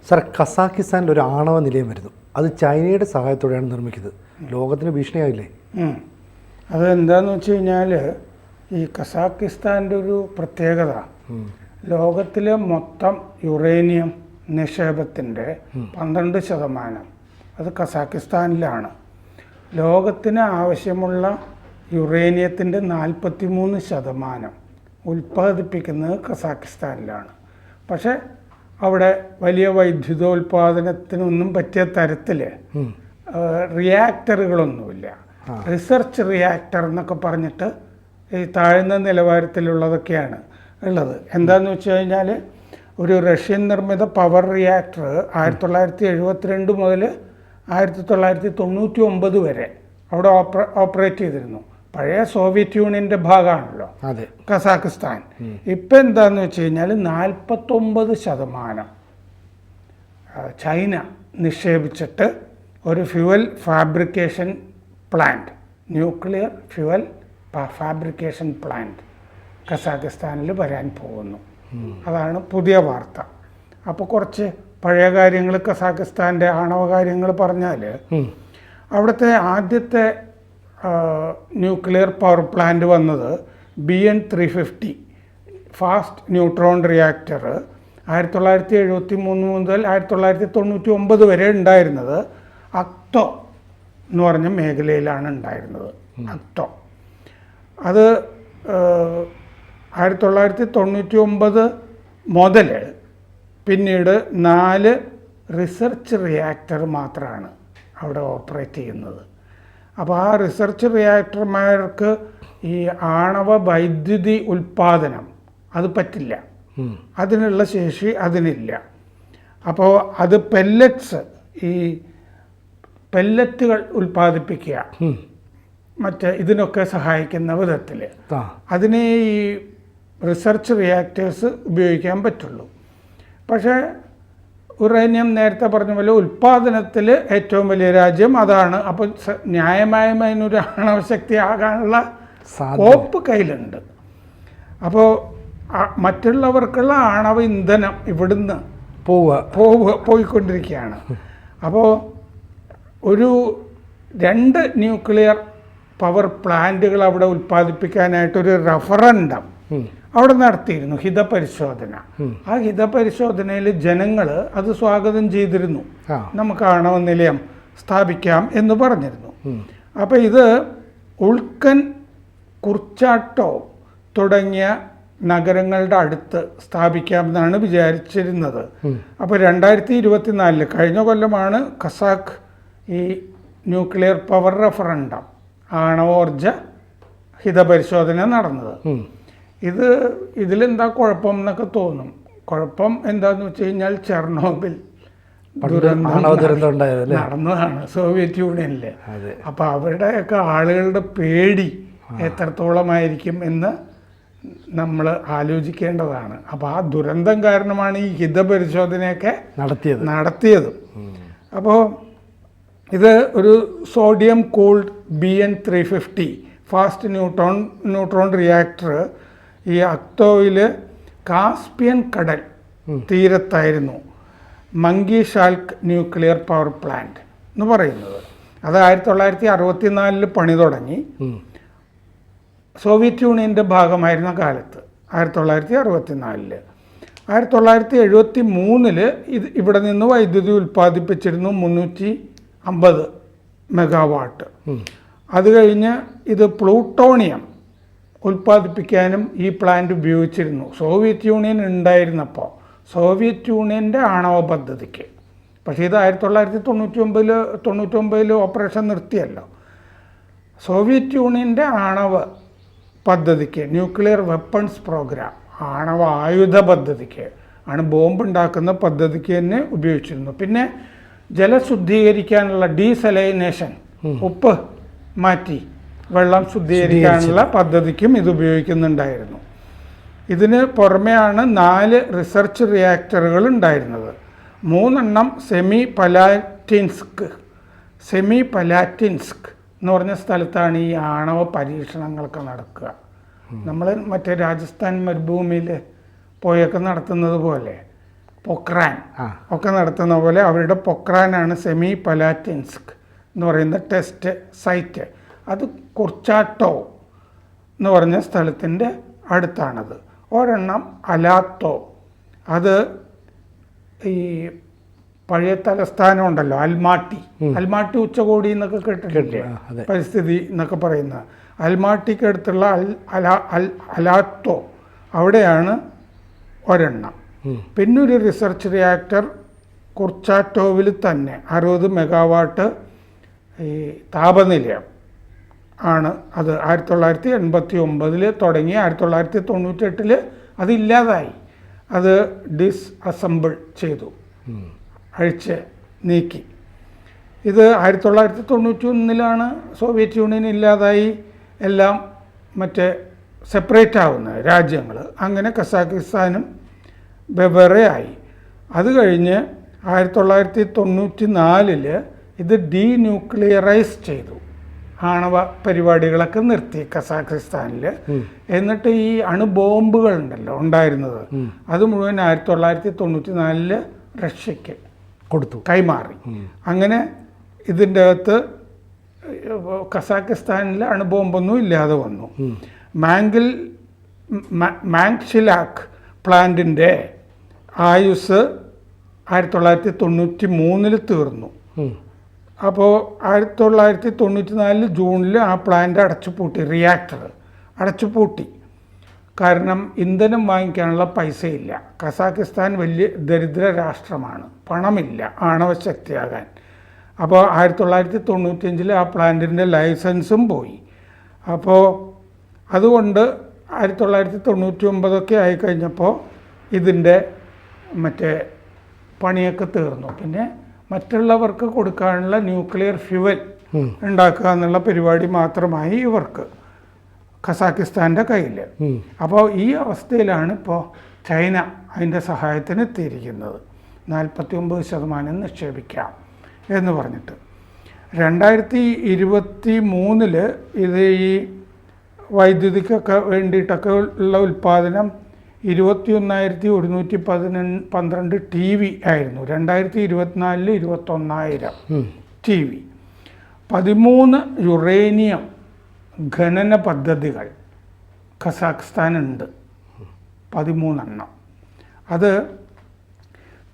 Sir, കസാക്കിസ്ഥാനിൽ ഒരു ആണവ നിലയം വരുന്നു. അത് ചൈനയുടെ സഹായത്തോടെയാണ് നിർമ്മിക്കുന്നത്. ലോകത്തിന് ഭീഷണിയായില്ലേ? അതെന്താണെന്ന് വെച്ച് കഴിഞ്ഞാൽ, ഈ കസാക്കിസ്ഥാൻ്റെ ഒരു പ്രത്യേകത, ലോകത്തിലെ മൊത്തം യുറേനിയം നിക്ഷേപത്തിൻ്റെ 12% അത് കസാക്കിസ്ഥാനിലാണ്. ലോകത്തിന് ആവശ്യമുള്ള യുറേനിയത്തിൻ്റെ 43% ഉൽപ്പാദിപ്പിക്കുന്നത് കസാക്കിസ്ഥാനിലാണ്. പക്ഷേ അവിടെ വലിയ വൈദ്യുതോൽപാദനത്തിനൊന്നും പറ്റിയ തരത്തിൽ റിയാക്ടറുകളൊന്നുമില്ല. റിസർച്ച് റിയാക്ടർ എന്നൊക്കെ പറഞ്ഞിട്ട് ഈ താഴ്ന്ന നിലവാരത്തിലുള്ളതൊക്കെയാണ് ഉള്ളത്. എന്താണെന്ന് വെച്ച് കഴിഞ്ഞാൽ, ഒരു റഷ്യൻ നിർമ്മിത പവർ റിയാക്ടർ 1972 മുതൽ 1999 വരെ അവിടെ ഓപ്പറേറ്റ് ചെയ്തിരുന്നു. പഴയ സോവിയറ്റ് യൂണിയൻ്റെ ഭാഗമാണല്ലോ കസാക്കിസ്ഥാൻ. ഇപ്പം എന്താണെന്ന് വെച്ച് കഴിഞ്ഞാൽ 49% ചൈന നിക്ഷേപിച്ചിട്ട് ഒരു fuel fabrication plant, nuclear fuel fabrication plant കസാക്കിസ്ഥാനിൽ വരാൻ പോകുന്നു. അതാണ് പുതിയ വാർത്ത. അപ്പോൾ കുറച്ച് പഴയ കാര്യങ്ങൾ, കസാക്കിസ്ഥാൻ്റെ ആണവ കാര്യങ്ങൾ പറഞ്ഞാൽ, അവിടുത്തെ ആദ്യത്തെ ന്യൂക്ലിയർ പവർ പ്ലാന്റ് വന്നത് BN350 ഫാസ്റ്റ് ന്യൂട്രോൺ റിയാക്ടർ 1973 മുതൽ 1999 വരെ ഉണ്ടായിരുന്നത് അക്തോ എന്ന് പറഞ്ഞ മേഖലയിലാണ് ഉണ്ടായിരുന്നത്. അക്തോ അത് 1999 മുതൽ പിന്നീട് 4 റിസർച്ച് റിയാക്ടർ മാത്രമാണ് അവിടെ ഓപ്പറേറ്റ് ചെയ്യുന്നത്. അപ്പോൾ ആ റിസർച്ച് റിയാക്ടർമാർക്ക് ഈ ആണവ വൈദ്യുതി ഉൽപ്പാദനം അത് പറ്റില്ല, അതിനുള്ള ശേഷി അതിനില്ല. അപ്പോൾ അത് ഈ പെല്ലറ്റുകൾ ഉൽപ്പാദിപ്പിക്കുക, മറ്റേ ഇതിനൊക്കെ സഹായിക്കുന്ന വിധത്തിൽ അതിന് ഈ റിസർച്ച് റിയാക്ടേഴ്സ് ഉപയോഗിക്കാൻ പറ്റുള്ളൂ. പക്ഷേ യുറേനിയം നേരത്തെ പറഞ്ഞ പോലെ ഉൽപ്പാദനത്തിൽ ഏറ്റവും വലിയ രാജ്യം അതാണ്. അപ്പോൾ ന്യായമായും അതിനൊരു ആണവശക്തി ആകാനുള്ള കോപ്പ് കയ്യിലുണ്ട്. അപ്പോൾ മറ്റുള്ളവർക്കുള്ള ആണവ ഇന്ധനം ഇവിടുന്ന് പോയിക്കൊണ്ടിരിക്കുകയാണ്. അപ്പോൾ ഒരു 2 ന്യൂക്ലിയർ പവർ പ്ലാന്റുകൾ അവിടെ ഉൽപ്പാദിപ്പിക്കാനായിട്ടൊരു റഫറൻഡം അവിടെ നടത്തിയിരുന്നു, ഹിതപരിശോധന. ആ ഹിതപരിശോധനയിൽ ജനങ്ങൾ അത് സ്വാഗതം ചെയ്തിരുന്നു. നമുക്ക് ആണവ നിലയം സ്ഥാപിക്കാം എന്ന് പറഞ്ഞിരുന്നു. അപ്പോൾ ഇത് ഉൾക്കൻ, കുർച്ചാട്ടോ തുടങ്ങിയ നഗരങ്ങളുടെ അടുത്ത് സ്ഥാപിക്കാമെന്നാണ് വിചാരിച്ചിരുന്നത്. അപ്പോൾ 2024 കഴിഞ്ഞ കൊല്ലമാണ് കസാക്ക് ഈ ന്യൂക്ലിയർ പവർ റഫറൻഡം, ആണവോർജ ഹിതപരിശോധന നടന്നത്. ഇതിലെന്താ കുഴപ്പം എന്നൊക്കെ തോന്നും. കുഴപ്പം എന്താന്ന് വെച്ച് കഴിഞ്ഞാൽ, ചെർണോബിൽ നടന്നതാണ് സോവിയറ്റ് യൂണിയനിൽ. അപ്പോൾ അവരുടെയൊക്കെ ആളുകളുടെ പേടി എത്രത്തോളമായിരിക്കും എന്ന് നമ്മൾ ആലോചിക്കേണ്ടതാണ്. അപ്പോൾ ആ ദുരന്തം കാരണമാണ് ഈ ഹിതപരിശോധനയൊക്കെ നടത്തിയത്. അപ്പോൾ ഇത് ഒരു sodium cooled BN350 fast neutron reactor ഈ അക്തോയിൽ കാസ്പിയൻ കടൽ തീരത്തായിരുന്നു മങ്കി ഷാൽക്ക് ന്യൂക്ലിയർ പവർ പ്ലാന്റ് എന്ന് പറയുന്നത്. അത് 1964 പണി തുടങ്ങി. സോവിയറ്റ് യൂണിയൻ്റെ ഭാഗമായിരുന്ന കാലത്ത് 1964. 1973 ഇവിടെ നിന്ന് വൈദ്യുതി ഉൽപ്പാദിപ്പിച്ചിരുന്നു 350 മെഗാവാട്ട്. അത് കഴിഞ്ഞ് ഇത് പ്ലൂട്ടോണിയം ഉൽപ്പാദിപ്പിക്കാനും ഈ പ്ലാന്റ് ഉപയോഗിച്ചിരുന്നു സോവിയറ്റ് യൂണിയൻ ഉണ്ടായിരുന്നപ്പോൾ, സോവിയറ്റ് യൂണിയൻ്റെ ആണവ പദ്ധതിക്ക്. പക്ഷേ ഇത് 1999 ഓപ്പറേഷൻ നിർത്തിയല്ലോ. സോവിയറ്റ് യൂണിയൻ്റെ ആണവ പദ്ധതിക്ക്, ന്യൂക്ലിയർ വെപ്പൺസ് പ്രോഗ്രാം, ആണവ ആയുധ പദ്ധതിക്ക് ആണ്, ബോംബ് ഉണ്ടാക്കുന്ന പദ്ധതിക്ക് തന്നെ ഉപയോഗിച്ചിരുന്നു. പിന്നെ ജലശുദ്ധീകരിക്കാനുള്ള ഡീസലൈനേഷൻ, ഉപ്പ് മാറ്റി വെള്ളം പദ്ധതിക്കും ഇത് ഉപയോഗിക്കുന്നുണ്ടായിരുന്നു. ഇതിന് പുറമെയാണ് 4 റിസർച്ച് റിയാക്ടറുകൾ ഉണ്ടായിരുന്നത്. 3 സെമി പലാറ്റിൻസ്ക് എന്ന് പറഞ്ഞ സ്ഥലത്താണ് ഈ ആണവ പരീക്ഷണങ്ങളൊക്കെ നടക്കുക. നമ്മൾ മറ്റേ രാജസ്ഥാൻ മരുഭൂമിയിൽ പോയൊക്കെ നടത്തുന്നത് പോലെ പൊക്രാൻ ഒക്കെ നടത്തുന്ന പോലെ അവരുടെ പൊക്രാനാണ് സെമി പലാറ്റിൻസ്ക് എന്ന് പറയുന്ന ടെസ്റ്റ് സൈറ്റ്. അത് കുർച്ചാട്ടോ എന്ന് പറഞ്ഞ സ്ഥലത്തിൻ്റെ അടുത്താണത്. ഒരെണ്ണം അലാത്തോ, അത് ഈ പഴയ തലസ്ഥാനം ഉണ്ടല്ലോ അൽമാട്ടി ഉച്ചകോടി എന്നൊക്കെ കേട്ടിട്ടില്ലേ, പരിസ്ഥിതി എന്നൊക്കെ പറയുന്ന അൽമാട്ടിക്ക് അടുത്തുള്ള അലാത്തോ, അവിടെയാണ് ഒരെണ്ണം. പിന്നൊരു റിസർച്ച് റിയാക്ടർ കുർച്ചാറ്റോവിൽ തന്നെ 60 മെഗാവാട്ട് ഈ താപനിലയം ആണ്. അത് 1989 തുടങ്ങി 1998 അതില്ലാതായി. അത് ഡിസ്അസംബിൾ ചെയ്തു, അഴിച്ച് നീക്കി. ഇത് 1991 സോവിയറ്റ് യൂണിയൻ ഇല്ലാതായി, എല്ലാം മറ്റേ സെപ്പറേറ്റ് ആവുന്ന രാജ്യങ്ങൾ. അങ്ങനെ കസാക്കിസ്ഥാനും വെവ്വേറെ ആയി. അത് കഴിഞ്ഞ് 1994 ഇത് ഡീന്യൂക്ലിയറൈസ് ചെയ്തു. ആണവ പരിപാടികളൊക്കെ നിർത്തി കസാഖിസ്ഥാനിൽ. എന്നിട്ട് ഈ അണുബോംബുകൾ ഉണ്ടല്ലോ ഉണ്ടായിരുന്നത്, അത് മുഴുവൻ 1994 റഷ്യക്ക് കൊടുത്തു, കൈമാറി. അങ്ങനെ ഇതിൻ്റെ അകത്ത് കസാഖിസ്ഥാനിൽ അണുബോംബൊന്നും ഇല്ലാതെ വന്നു. മാങ്ഷിലാക്ക് പ്ലാന്റിൻ്റെ ആയുസ് 1993 തീർന്നു. അപ്പോൾ 1994 ജൂണിൽ ആ പ്ലാന്റ് അടച്ചുപൂട്ടി, റിയാക്ടർ അടച്ചുപൂട്ടി. കാരണം ഇന്ധനം വാങ്ങിക്കാനുള്ള പൈസയില്ല. കസാഖിസ്ഥാൻ വലിയ ദരിദ്ര രാഷ്ട്രമാണ്, പണമില്ല ആണവശക്തിയാകാൻ. അപ്പോൾ 1995 ആ പ്ലാന്റിൻ്റെ ലൈസൻസും പോയി. അപ്പോൾ അതുകൊണ്ട് 1999 ആയിക്കഴിഞ്ഞപ്പോൾ ഇതിൻ്റെ മറ്റേ പണിയൊക്കെ തീർന്നു. പിന്നെ മറ്റുള്ളവർക്ക് കൊടുക്കാനുള്ള ന്യൂക്ലിയർ ഫ്യുവൽ ഉണ്ടാക്കുക എന്നുള്ള പരിപാടി മാത്രമായി ഇവർക്ക് കസാക്കിസ്ഥാൻ്റെ കയ്യിൽ. അപ്പോൾ ഈ അവസ്ഥയിലാണ് ഇപ്പോൾ ചൈന അതിൻ്റെ സഹായത്തിന് എത്തിയിരിക്കുന്നത്. 49% നിക്ഷേപിക്കാം എന്ന് പറഞ്ഞിട്ട്. 2023 ഇത് ഈ വൈദ്യുതിക്കൊക്കെ വേണ്ടിയിട്ടൊക്കെ ഉള്ള ഉൽപ്പാദനം 21,112 TV ആയിരുന്നു. 2024 21,000 TV. 13 യുറേനിയം ഖനന പദ്ധതികൾ കസാഖ്സ്ഥാനുണ്ട്, 13 അത്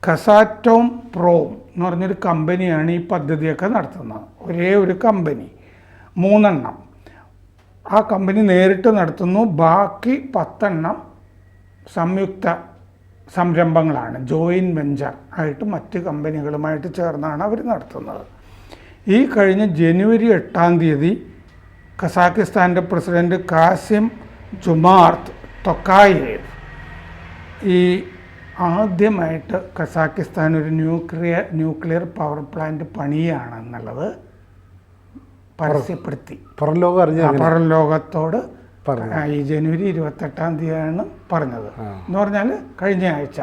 കസാറ്റോം പ്രോം എന്ന് പറഞ്ഞൊരു കമ്പനിയാണ് ഈ പദ്ധതിയൊക്കെ നടത്തുന്നത്. ഒരേ ഒരു കമ്പനി, 3 ആ കമ്പനി നേരിട്ട് നടത്തുന്നു. ബാക്കി 10 സംയുക്ത സംരംഭങ്ങളാണ്, ജോയിൻറ്റ് വെഞ്ചർ ആയിട്ട് മറ്റ് കമ്പനികളുമായിട്ട് ചേർന്നാണ് അവർ നടത്തുന്നത്. ഈ കഴിഞ്ഞ ജനുവരി 8 കസാഖിസ്ഥാൻ്റെ പ്രസിഡന്റ് കാസിം ജുമാർത്ത് തൊക്കായേവ് ഈ ആദ്യമായിട്ട് കസാഖിസ്ഥാൻ ഒരു ന്യൂക്ലിയർ പവർ പ്ലാന്റ് പണിയാണെന്നുള്ളത് പരസ്യപ്പെടുത്തി. പുറം ലോകത്തോട് ഈ ജനുവരി 28 പറഞ്ഞത്. എന്ന് പറഞ്ഞാൽ കഴിഞ്ഞ ആഴ്ച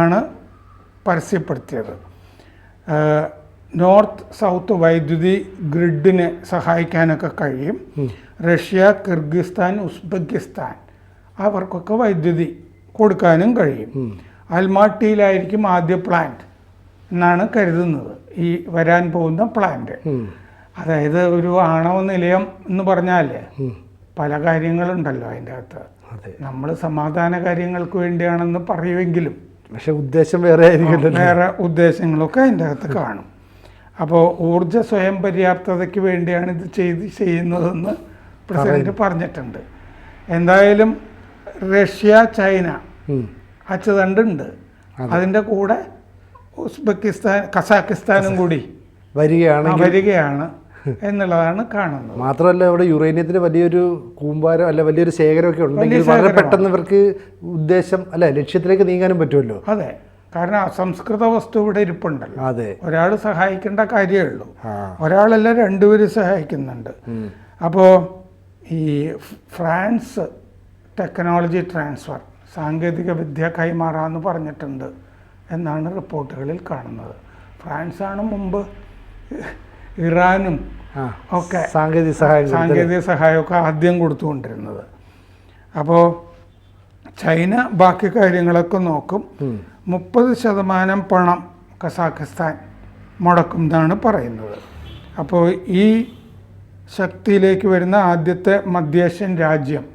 ആണ് പരസ്യപ്പെടുത്തിയത്. നോർത്ത് സൗത്ത് വൈദ്യുതി ഗ്രിഡിനെ സഹായിക്കാനൊക്കെ കഴിയും. റഷ്യ, കിർഗിസ്ഥാൻ, ഉസ്ബെക്കിസ്ഥാൻ അവർക്കൊക്കെ വൈദ്യുതി കൊടുക്കാനും കഴിയും. അൽമാട്ടിയിലായിരിക്കും ആദ്യ പ്ലാന്റ് എന്നാണ് കരുതുന്നത്, ഈ വരാൻ പോകുന്ന പ്ലാന്റ്. അതായത് ഒരു ആണവ നിലയം എന്ന് പറഞ്ഞാൽ പല കാര്യങ്ങളുണ്ടല്ലോ അതിൻ്റെ അകത്ത്. നമ്മൾ സമാധാന കാര്യങ്ങൾക്ക് വേണ്ടിയാണെന്ന് പറയുമെങ്കിലും പക്ഷെ ഉദ്ദേശം വേറെ ഉദ്ദേശങ്ങളൊക്കെ അതിൻ്റെ അകത്ത് കാണും. അപ്പോൾ ഊർജ സ്വയം പര്യാപ്തതയ്ക്ക് വേണ്ടിയാണ് ഇത് ചെയ്യുന്നതെന്ന് പ്രസിഡന്റ് പറഞ്ഞിട്ടുണ്ട്. എന്തായാലും റഷ്യ, ചൈന അച്ചുതണ്ടുണ്ട്. അതിൻ്റെ കൂടെ ഉസ്ബെക്കിസ്ഥാൻ, കസാഖിസ്ഥാനും കൂടി വരികയാണ് എന്നുള്ളതാണ് കാണുന്നത്. മാത്രമല്ല ഇവിടെ യുറേനിയത്തിന് വലിയൊരു കൂമ്പാരം അല്ല വലിയൊരു ശേഖരമൊക്കെ ഉണ്ടെങ്കിൽ വളരെ പെട്ടെന്ന് ഇവർക്ക് ഉദ്ദേശം അല്ല ലക്ഷ്യത്തിലേക്ക് നീങ്ങാനും പറ്റുമല്ലോ. അതെ, കാരണം അസംസ്കൃത വസ്തു ഇവിടെ ഇരിപ്പുണ്ടല്ലോ. അതെ, ഒരാൾ സഹായിക്കേണ്ട കാര്യമേ ഉള്ളൂ, ഒരാളല്ല രണ്ടുപേരും സഹായിക്കുന്നുണ്ട്. അപ്പോൾ ഈ ഫ്രാൻസ് ടെക്നോളജി ട്രാൻസ്ഫർ, സാങ്കേതിക വിദ്യ കൈമാറാമെന്ന് പറഞ്ഞിട്ടുണ്ട് എന്നാണ് റിപ്പോർട്ടുകളിൽ കാണുന്നത്. ഫ്രാൻസാണ് മുമ്പ് ഇറാനും ഒക്കെ സാങ്കേതിക സഹായമൊക്കെ ആദ്യം കൊടുത്തുകൊണ്ടിരുന്നത്. അപ്പോൾ ചൈന ബാക്കി കാര്യങ്ങളൊക്കെ നോക്കും. 30% പണം കസാഖിസ്ഥാൻ മുടക്കും എന്നാണ് പറയുന്നത്. അപ്പോൾ ഈ ശക്തിയിലേക്ക് വരുന്ന ആദ്യത്തെ മധ്യേഷ്യൻ രാജ്യം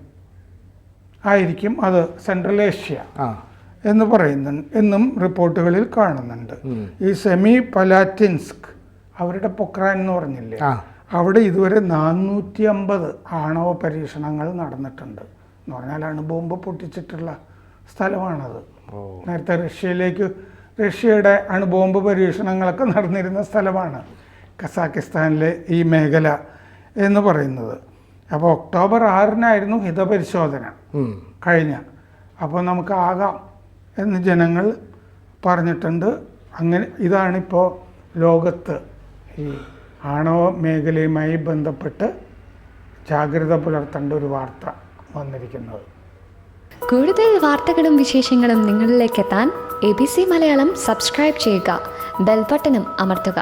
ആയിരിക്കും അത്, സെൻട്രൽ ഏഷ്യ എന്ന് എന്നും റിപ്പോർട്ടുകളിൽ കാണുന്നുണ്ട്. ഈ സെമി പലാറ്റിൻസ്ക്, അവരുടെ പൊക്രാൻ എന്ന് പറഞ്ഞില്ലേ, അവിടെ ഇതുവരെ 450 ആണവ പരീക്ഷണങ്ങൾ നടന്നിട്ടുണ്ട്. എന്ന് പറഞ്ഞാൽ അണുബോംബ് പൊട്ടിച്ചിട്ടുള്ള സ്ഥലമാണത്. നേരത്തെ റഷ്യയുടെ അണുബോംബ് പരീക്ഷണങ്ങളൊക്കെ നടന്നിരുന്ന സ്ഥലമാണ് കസാഖിസ്ഥാനിലെ ഈ മേഖല എന്ന് പറയുന്നത്. അപ്പോൾ ഒക്ടോബർ 6-നായിരുന്നു ഹിതപരിശോധന കഴിഞ്ഞ. അപ്പോൾ നമുക്ക് ആകാം എന്ന് ജനങ്ങൾ പറഞ്ഞിട്ടുണ്ട്. അങ്ങനെ ഇതാണിപ്പോൾ ലോകത്ത് ഈ ആണവ മേഖലയുമായി ബന്ധപ്പെട്ട് ജാഗ്രത പുലർത്തേണ്ട ഒരു വാർത്ത വന്നിരിക്കുന്നത്. കൂടുതൽ വാർത്തകളും വിശേഷങ്ങളും നിങ്ങളിലേക്ക് എത്താൻ ABC മലയാളം സബ്സ്ക്രൈബ് ചെയ്യുക, ബെൽ ബട്ടണും അമർത്തുക.